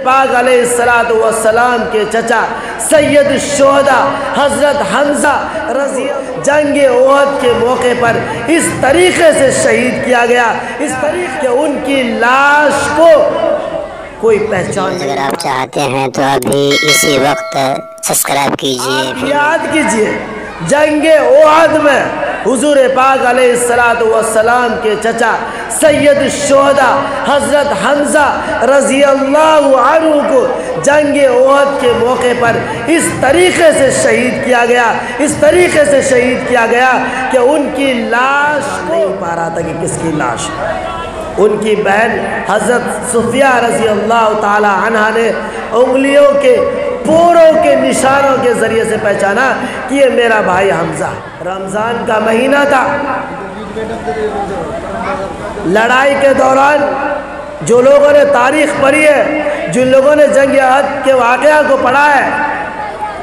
پاک علیہ السلام کے چچا سید الشہداء حضرت حمزہ رضی جنگ احد کے موقع پر اس طریقے سے شہید کیا گیا، اس طریقے کہ ان کی لاش کو کوئی پہچان نہیں۔ اگر آپ چاہتے ہیں تو ابھی اسی وقت سبسکرائب کیجئے۔ یاد کیجئے جنگ احد میں حضور پاک علیہ السلام کے چچا سید الشہداء حضرت حمزہ رضی اللہ عنہ کو جنگ احد کے موقع پر اس طریقے سے شہید کیا گیا، اس طریقے سے شہید کیا گیا کہ ان کی لاش نہیں پا رہا تھا کہ کس کی لاش۔ ان کی بہن حضرت صفیہ رضی اللہ تعالی عنہ نے انگلیوں کے پوروں کے نشانوں کے ذریعے سے پہچانا کہ یہ میرا بھائی حمزہ۔ رمضان کا مہینہ تھا، لڑائی کے دوران جو لوگوں نے تاریخ پڑھی ہے، جن لوگوں نے جنگ احد کے واقعہ کو پڑھا ہے،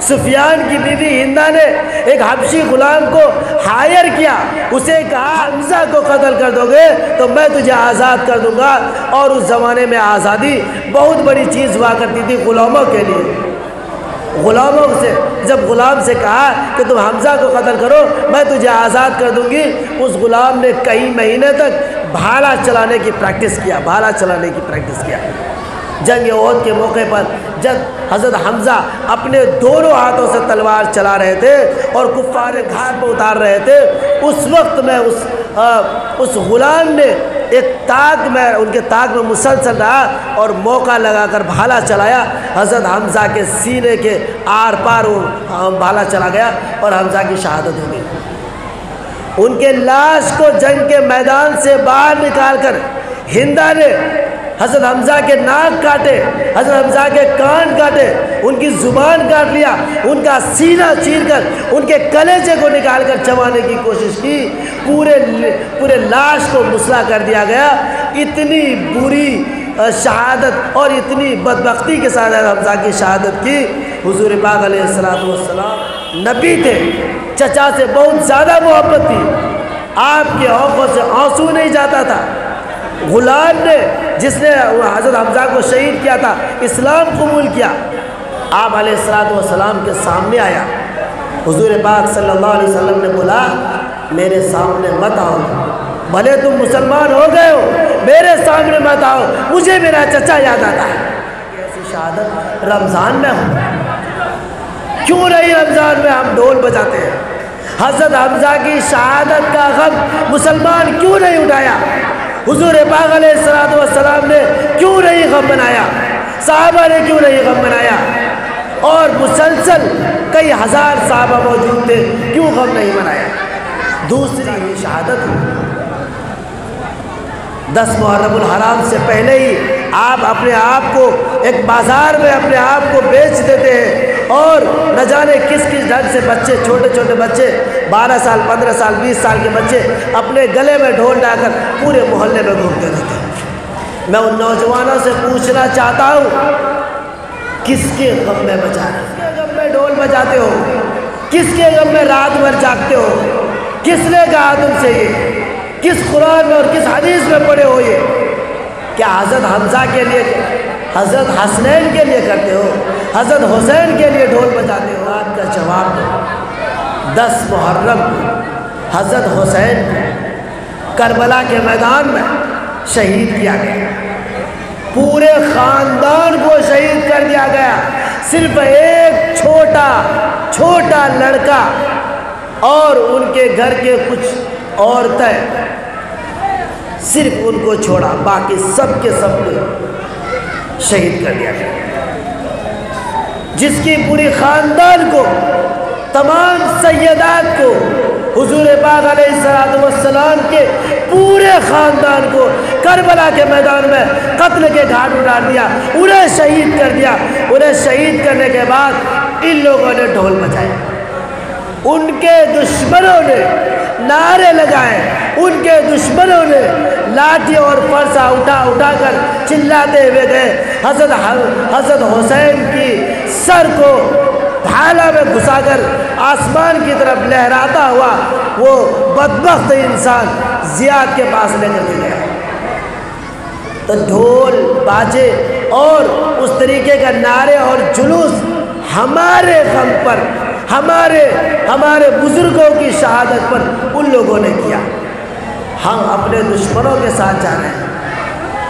سفیان کی بیوی ہندہ نے ایک حبشی غلام کو ہائر کیا، اسے کہا حمزہ کو قتل کر دو گے تو میں تجھے آزاد کر دوں گا۔ اور اس زمانے میں آزادی بہت بڑی چیز ہوا کرتی تھی غلاموں کے لیے۔ غلاموں سے جب غلام سے کہا کہ تم حمزہ کو قتل کرو میں تجھے آزاد کر دوں گی، اس غلام نے کئی مہینے تک بھالا چلانے کی پریکٹس کیا۔ جنگ احد کے موقع پر جب حضرت حمزہ اپنے دونوں ہاتھوں سے تلوار چلا رہے تھے اور کفار گھاٹ پہ اتار رہے تھے، اس وقت میں اس غلام نے ایک ان کے تاک میں مسلسل رہا اور موقع لگا کر بھالا چلایا۔ حضرت حمزہ کے سینے کے آر پار وہ بھالا چلا گیا اور حمزہ کی شہادت ہو گئی۔ ان کے لاش کو جنگ کے میدان سے باہر نکال کر ہندہ نے حضرت حمزہ کے ناک کاٹے، حضرت حمزہ کے کان کاٹے، ان کی زبان کاٹ لیا، ان کا سینہ چیر کر ان کے کلیجے کو نکال کر چبانے کی کوشش کی، پورے لاش کو مسلح کر دیا گیا۔ اتنی بری شہادت اور اتنی بدبختی کے ساتھ حمزہ کی شہادت کی۔ حضور پاک علیہ السلام نبی تھے، چچا سے بہت زیادہ محبت تھی، آپ کے آنکھوں سے آنسو نہیں جاتا تھا۔ غلام نے جس نے حضرت حمزہ کو شہید کیا تھا اسلام قبول کیا، آپ علیہ السلام کے سامنے آیا۔ حضور پاک صلی اللہ علیہ وسلم نے بولا میرے سامنے مت آؤ، بھلے تم مسلمان ہو گئے ہو میرے سامنے مت آؤ، مجھے میرا چچا یاد آتا ہے۔ ایسی شہادت رمضان میں ہو، کیوں نہیں رمضان میں ہم ڈھول بجاتے ہیں؟ حضرت حمزہ کی شہادت کا غم مسلمان کیوں نہیں اٹھایا؟ حضور پاک علیہ السلام نے کیوں نہیں غم منایا؟ صحابہ نے کیوں نہیں غم منایا؟ اور مسلسل کئی ہزار صحابہ موجود تھے، کیوں غم نہیں منایا؟ دوسری یہ شہادت 10 محرم الحرام سے پہلے ہی آپ اپنے آپ کو ایک بازار میں اپنے آپ کو بیچ دیتے ہیں، اور نہ جانے کس ڈھنگ سے بچے، چھوٹے چھوٹے بچے 12 سال 15 سال 20 سال کے بچے اپنے گلے میں ڈھول ڈال کر پورے محلے میں گھومتے رہتے ہیں۔ میں ان نوجوانوں سے پوچھنا چاہتا ہوں کس کے غم میں بجانا؟ کس کے غم میں ڈھول بجاتے ہو؟ کس کے غم میں رات بھر جاگتے ہو؟ کس نے کہا تم سے یہ؟ کس قرآن میں اور کس حدیث میں پڑھے ہو یہ؟ کیا حضرت حمزہ کے لیے، حضرت حسنین کے لیے کرتے ہو؟ حضرت حسین کے لیے ڈھول بجاتے ہو؟ آج کا جواب دو۔ 10 محرم حضرت حسین کربلا کے میدان میں شہید کیا گیا، پورے خاندان کو شہید کر دیا گیا، صرف ایک چھوٹا لڑکا اور ان کے گھر کے کچھ عورتیں، صرف ان کو چھوڑا، باقی سب کے سب کو شہید کر دیا گیا، جس کی پوری خاندان کو، تمام سیدات کو، حضور پاک علیہ السلام کے پورے خاندان کو کربلا کے میدان میں قتل کے گھاٹ اتار دیا، انہیں شہید کر دیا۔ انہیں شہید کرنے کے بعد ان لوگوں نے ڈھول بجائے، ان کے دشمنوں نے نعرے لگائے، ان کے دشمنوں نے لاٹھی اور فرسا اٹھا کر چلاتے ہوئے گئے، حضرت حسین کی سر کو بھالا میں گھسا کر آسمان کی طرف لہراتا ہوا وہ بدبخت انسان زیاد کے پاس لے کر گیا۔ تو ڈھول باجے اور اس طریقے کا نعرے اور جلوس ہمارے غم پر، ہمارے بزرگوں کی شہادت پر ان لوگوں نے کیا۔ ہم اپنے دشمنوں کے ساتھ جا رہے ہیں۔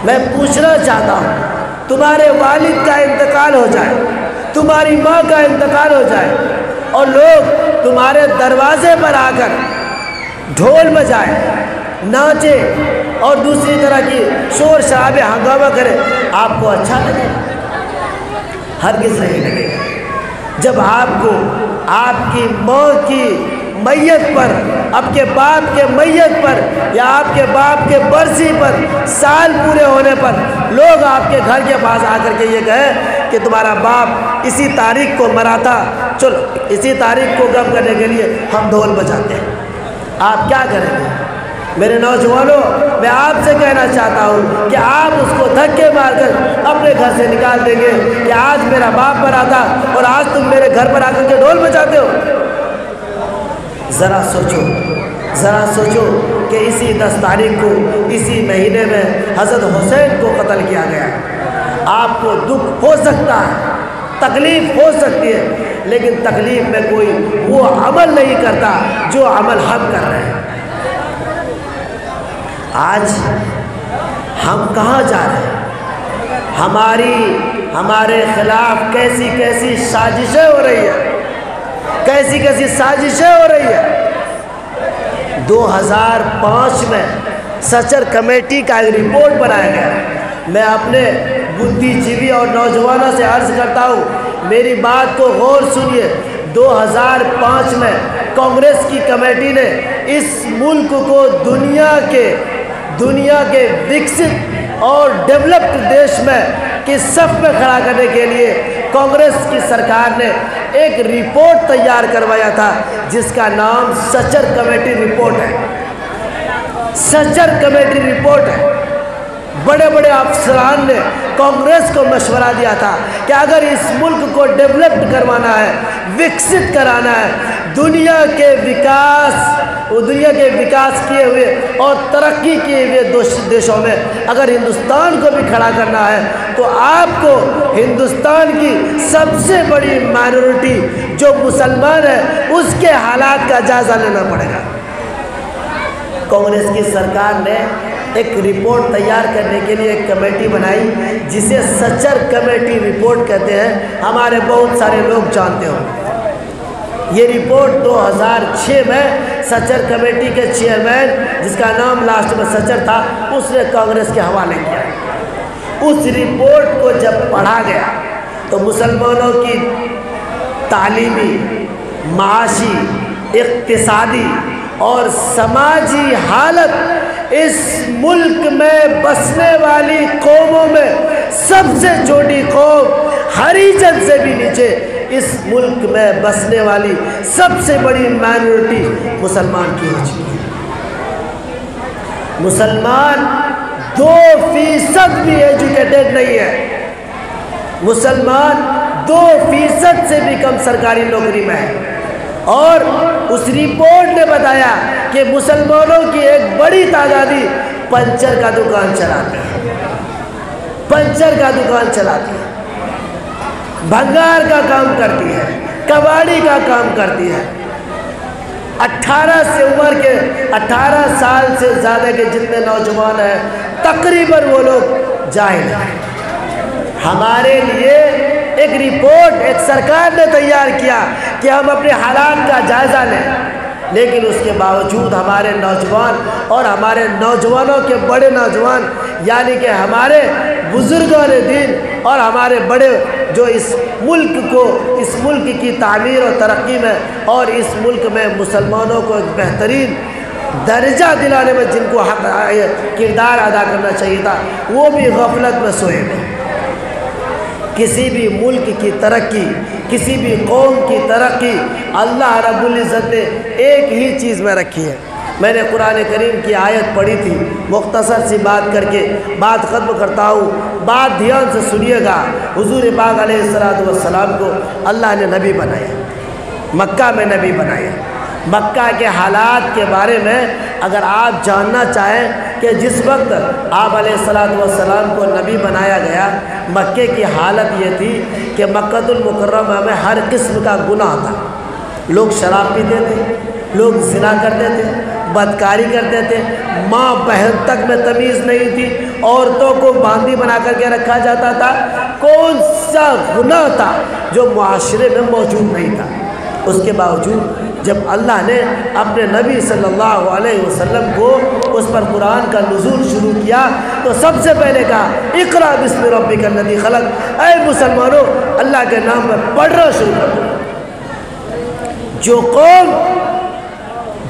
میں پوچھنا چاہتا ہوں، تمہارے والد کا انتقال ہو جائے، تمہاری ماں کا انتقال ہو جائے اور لوگ تمہارے دروازے پر آ کر ڈھول بجائے، ناچے اور دوسری طرح کی شور شرابے ہنگامہ کرے، آپ کو اچھا لگے گا؟ ہرگز نہیں لگے گا۔ جب آپ کو آپ کی ماں کی میت پر، آپ کے باپ کے میت پر یا آپ کے باپ کے برسی پر، سال پورے ہونے پر لوگ آپ کے گھر کے پاس آ کر کے یہ کہیں کہ تمہارا باپ اسی تاریخ کو مرا تھا، چلو اسی تاریخ کو غم کرنے کے لیے ہم ڈھول بجاتے ہیں، آپ کیا کریں گے؟ میرے نوجوانوں، میں آپ سے کہنا چاہتا ہوں کہ آپ اس کو دھکے مار کر اپنے گھر سے نکال دیں گے کہ آج میرا باپ مرا تھا اور آج تم میرے گھر پر آ کر کے ڈھول بجاتے ہو؟ ذرا سوچو کہ اسی 10 تاریخ کو، اسی مہینے میں حضرت حسین کو قتل کیا گیا۔ آپ کو دکھ ہو سکتا ہے، تکلیف ہو سکتی ہے، لیکن تکلیف میں کوئی وہ عمل نہیں کرتا جو عمل ہم کر رہے ہیں۔ آج ہم کہاں جا رہے ہیں؟ ہمارے خلاف کیسی کیسی سازشیں ہو رہی ہیں، کیسی سازشیں ہو رہی ہیں۔ 2005 میں سچر کمیٹی کا ایک رپورٹ بنایا گیا۔ میں اپنے بدھی جیوی اور نوجوانوں سے عرض کرتا ہوں، میری بات کو غور سنیے۔ 2005 میں کانگریس کی کمیٹی نے اس ملک کو دنیا کے وکست اور ڈیولپڈ دیش میں کی صف میں کھڑا کرنے کے لیے کانگریس کی سرکار نے ایک رپورٹ تیار کروایا تھا جس کا نام سچر کمیٹی رپورٹ ہے۔ سچر کمیٹی رپورٹ ہے۔ بڑے بڑے افسران نے کانگریس کو مشورہ دیا تھا کہ اگر اس ملک کو ڈیولپڈ کروانا ہے، وکست کرانا ہے، دنیا کے وکاس کیے ہوئے اور ترقی کیے ہوئے دیشوں میں اگر ہندوستان کو بھی کھڑا کرنا ہے تو آپ کو ہندوستان کی سب سے بڑی مائنورٹی جو مسلمان ہے اس کے حالات کا جائزہ لینا پڑے گا۔ کانگریس کی سرکار نے ایک رپورٹ تیار کرنے کے لیے ایک کمیٹی بنائی جسے سچر کمیٹی رپورٹ کہتے ہیں۔ ہمارے بہت سارے لوگ جانتے ہوں۔ یہ رپورٹ 2006 میں سچر کمیٹی کے چیئرمین، جس کا نام لاسٹ میں سچر تھا، اس نے کانگریس کے حوالے کیا۔ اس رپورٹ کو جب پڑھا گیا تو مسلمانوں کی تعلیمی، معاشی، اقتصادی اور سماجی حالت اس ملک میں بسنے والی قوموں میں سب سے چھوٹی قوم، ہریجن سے بھی نیچے اس ملک میں بسنے والی سب سے بڑی مائنورٹی مسلمان کی ہو چکی ہے۔ مسلمان 2% بھی ایجوکیٹڈ نہیں ہے۔ مسلمان 2% سے بھی کم سرکاری نوکری میں ہے۔ اور اس رپورٹ نے بتایا کہ مسلمانوں کی ایک بڑی تعدادی پنچر کا دکان چلاتی ہے، بھنگار کا کام کرتی ہے، کباڑی کا کام کرتی ہے۔ 18 سال سے زیادہ کے جتنے نوجوان ہیں تقریباً وہ لوگ جاہل ہیں۔ ہمارے لیے ایک رپورٹ ایک سرکار نے تیار کیا کہ ہم اپنے حالات کا جائزہ لیں، لیکن اس کے باوجود ہمارے نوجوان اور ہمارے نوجوانوں کے بڑے نوجوان یعنی کہ ہمارے بزرگان دین اور ہمارے بڑے جو اس ملک کی تعمیر اور ترقی میں اور اس ملک میں مسلمانوں کو ایک بہترین درجہ دلانے میں جن کو حق کردار ادا کرنا چاہیے تھا، وہ بھی غفلت میں سوئے ہیں۔ کسی بھی ملک کی ترقی، کسی بھی قوم کی ترقی اللہ رب العزت نے ایک ہی چیز میں رکھی ہے۔ میں نے قرآن کریم کی آیت پڑھی تھی، مختصر سی بات کر کے بات ختم کرتا ہوں، بات دھیان سے سنیے گا۔ حضور پاک علیہ السلام کو اللہ نے نبی بنایا، مکہ میں نبی بنایا۔ مکہ کے حالات کے بارے میں اگر آپ جاننا چاہیں کہ جس وقت آپ علیہ السلام کو نبی بنایا گیا، مکے کی حالت یہ تھی کہ مکہ المکرمہ میں ہر قسم کا گناہ تھا۔ لوگ شراب پیتے تھے، لوگ زنا کرتے تھے، بدکاری کرتے تھے، ماں بہن تک میں تمیز نہیں تھی، عورتوں کو باندھی بنا کر کے رکھا جاتا تھا۔ کون سا گناہ تھا جو معاشرے میں موجود نہیں تھا؟ اس کے باوجود جب اللہ نے اپنے نبی صلی اللہ علیہ وسلم کو اس پر قرآن کا نزول شروع کیا تو سب سے پہلے کہا اقرأ بسم ربک الذی خلق، اے مسلمانوں اللہ کے نام میں پڑھنا شروع کر دو۔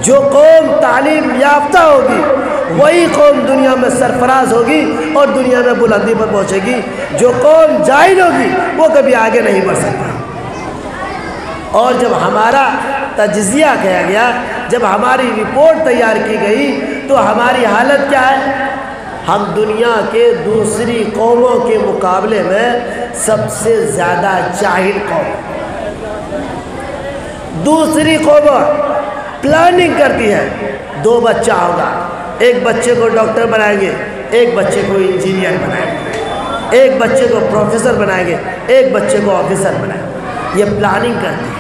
جو قوم تعلیم یافتہ ہوگی وہی قوم دنیا میں سرفراز ہوگی اور دنیا میں بلندی پر پہنچے گی۔ جو قوم جاہل ہوگی وہ کبھی آگے نہیں بڑھ سکتی۔ اور جب ہمارا تجزیہ کیا گیا، جب ہماری رپورٹ تیار کی گئی تو ہماری حالت کیا ہے؟ ہم دنیا کے دوسری قوموں کے مقابلے میں سب سے زیادہ جاہل قوم۔ دوسری قوم پلاننگ کرتی ہے، 2 بچہ ہوگا، ایک بچے کو ڈاکٹر بنائیں گے، ایک بچے کو انجینئر بنائیں گے، ایک بچے کو پروفیسر بنائیں گے، ایک بچے کو آفیسر بنائیں گے۔ یہ پلاننگ کرتی ہے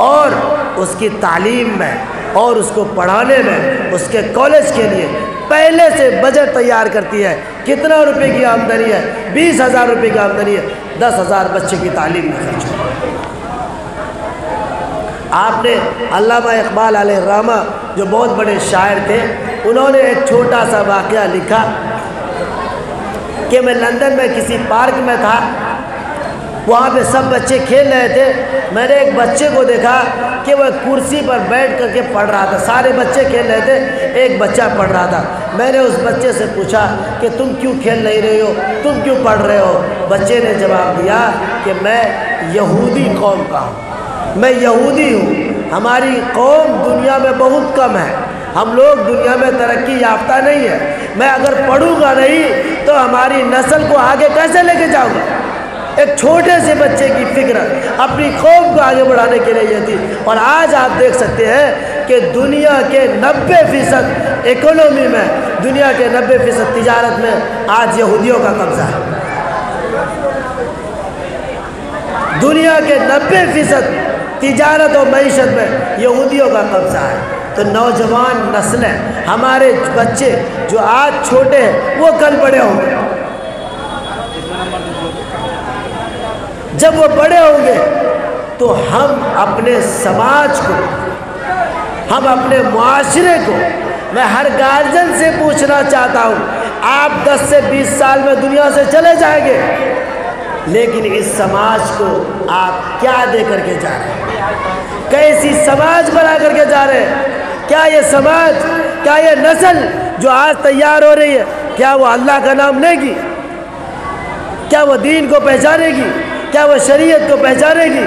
اور اس کی تعلیم میں اور اس کو پڑھانے میں، اس کے کالج کے لیے پہلے سے بجٹ تیار کرتی ہے۔ کتنا روپے کی آمدنی ہے؟ 20,000 روپے کی آمدنی ہے، 10,000 بچے کی تعلیم میں خرچ ہو۔ آپ نے علامہ اقبال علیہ الرحمہ جو بہت بڑے شاعر تھے، انہوں نے ایک چھوٹا سا واقعہ لکھا کہ میں لندن میں کسی پارک میں تھا، وہاں پہ سب بچے کھیل رہے تھے، میں نے ایک بچے کو دیکھا کہ وہ کرسی پر بیٹھ کر کے پڑھ رہا تھا۔ سارے بچے کھیل رہے تھے، ایک بچہ پڑھ رہا تھا۔ میں نے اس بچے سے پوچھا کہ تم کیوں کھیل نہیں رہے ہو، تم کیوں پڑھ رہے ہو؟ بچے نے جواب دیا کہ میں یہودی قوم کا ہوں، میں یہودی ہوں، ہماری قوم دنیا میں بہت کم ہے، ہم لوگ دنیا میں ترقی یافتہ نہیں ہے، میں اگر پڑھوں گا نہیں تو ہماری نسل کو آگے کیسے لے کے جاؤں گا؟ ایک چھوٹے سے بچے کی فکر اپنی قوم کو آگے بڑھانے کے لیے یہ تھی۔ اور آج آپ دیکھ سکتے ہیں کہ دنیا کے 90% اکانومی میں، دنیا کے 90% تجارت میں آج یہودیوں کا قبضہ ہے۔ دنیا کے 90% تجارت اور معیشت میں یہودیوں کا قبضہ ہے۔ تو نوجوان نسلیں، ہمارے بچے جو آج چھوٹے ہیں وہ کل بڑے ہوں گے۔ جب وہ بڑے ہوں گے تو ہم اپنے سماج کو، ہم اپنے معاشرے کو، میں ہر گارجن سے پوچھنا چاہتا ہوں، آپ 10 سے 20 سال میں دنیا سے چلے جائیں گے، لیکن اس سماج کو آپ کیا دے کر کے جا رہے ہیں؟ کیسی سماج بنا کر کے جا رہے ہیں؟ کیا یہ سماج، کیا یہ نسل جو آج تیار ہو رہی ہے، کیا وہ اللہ کا نام لے گی؟ کیا وہ دین کو پہچانے گی؟ کیا وہ شریعت کو پہچانے گی؟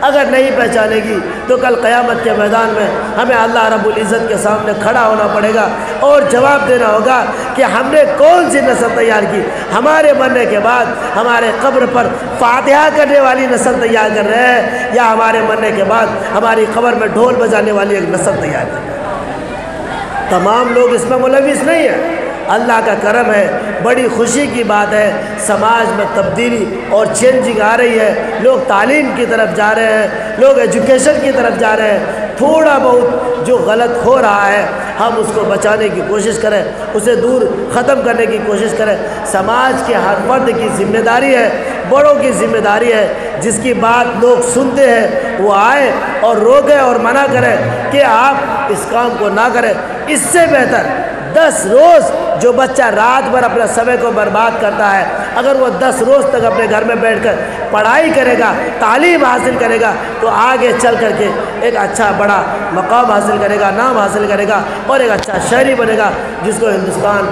اگر نہیں پہچانے گی تو کل قیامت کے میدان میں ہمیں اللہ رب العزت کے سامنے کھڑا ہونا پڑے گا اور جواب دینا ہوگا کہ ہم نے کون سی نسل تیار کی۔ ہمارے مرنے کے بعد ہمارے قبر پر فاتحہ کرنے والی نسل تیار کر رہے ہیں، یا ہمارے مرنے کے بعد ہماری قبر میں ڈھول بجانے والی ایک نسل تیار کر رہے ہیں؟ تمام لوگ اس میں ملوث نہیں ہیں۔ اللہ کا کرم ہے، بڑی خوشی کی بات ہے، سماج میں تبدیلی اور چینجنگ آ رہی ہے، لوگ تعلیم کی طرف جا رہے ہیں، لوگ ایجوکیشن کی طرف جا رہے ہیں۔ تھوڑا بہت جو غلط ہو رہا ہے ہم اس کو بچانے کی کوشش کریں، اسے دور ختم کرنے کی کوشش کریں۔ سماج کے ہر فرد کی ذمہ داری ہے، بڑوں کی ذمہ داری ہے، جس کی بات لوگ سنتے ہیں وہ آئے اور روکیں اور منع کریں کہ آپ اس کام کو نہ کریں۔ اس سے بہتر 10 روز جو بچہ رات بھر اپنے سمے کو برباد کرتا ہے، اگر وہ 10 روز تک اپنے گھر میں بیٹھ کر پڑھائی کرے گا، تعلیم حاصل کرے گا، تو آگے چل کر کے ایک اچھا بڑا مقام حاصل کرے گا، نام حاصل کرے گا اور ایک اچھا شہری بنے گا جس کو ہندوستان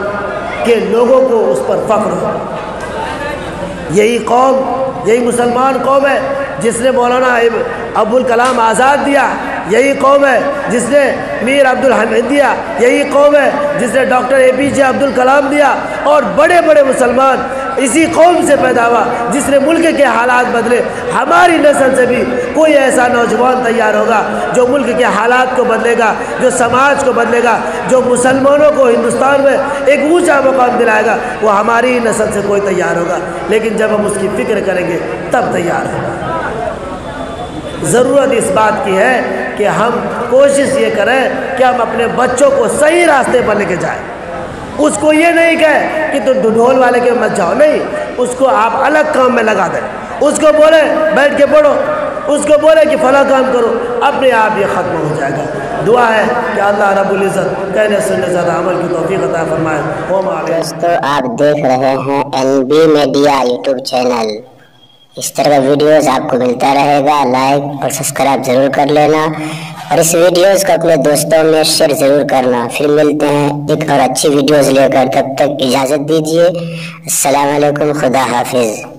کے لوگوں کو اس پر فخر ہو۔ یہی قوم، یہی مسلمان قوم ہے جس نے مولانا ابوالکلام آزاد دیا، یہی قوم ہے جس نے میر عبدالحمید دیا، یہی قوم ہے جس نے ڈاکٹر APJ عبدالکلام دیا، اور بڑے بڑے مسلمان اسی قوم سے پیدا ہوا جس نے ملک کے حالات بدلے. ہماری نسل سے بھی کوئی ایسا نوجوان تیار ہوگا جو ملک کے حالات کو بدلے گا, جو سماج کو بدلے گا, جو مسلمانوں کو ہندوستان میں ایک اونچا مقام دلائے گا, وہ ہماری ہی نسل سے کوئی تیار ہوگا. لیکن جب ہم اس کی فکر کریں گے تب تیار ہوگا. ضرورت اس بات کی ہے کہ ہم کوشش یہ کریں کہ ہم اپنے بچوں کو صحیح راستے پر لے کے جائیں. اس کو یہ نہیں کہے کہ تم ڈھول والے کے مت جاؤ, نہیں, اس کو آپ الگ کام میں لگا دیں. اس کو بولے بیٹھ کے پڑھو, اس کو بولے کہ فلاں کام کرو, اپنے آپ یہ ختم ہو جائے گا. دعا ہے کہ اللہ رب العزت کہنے سننے زیادہ عمل کی توفیق عطا فرمائے. دوستو آپ دیکھ رہے ہیں NB میڈیا یوٹیوب چینل. اس طرح کا ویڈیوز آپ کو ملتا رہے گا. لائک اور سبسکرائب ضرور کر لینا, اور اس ویڈیوز کو اپنے دوستوں میں شیئر ضرور کرنا. پھر ملتے ہیں ایک اور اچھی ویڈیوز لے کر, تب تک اجازت دیجیے. السلام علیکم, خدا حافظ.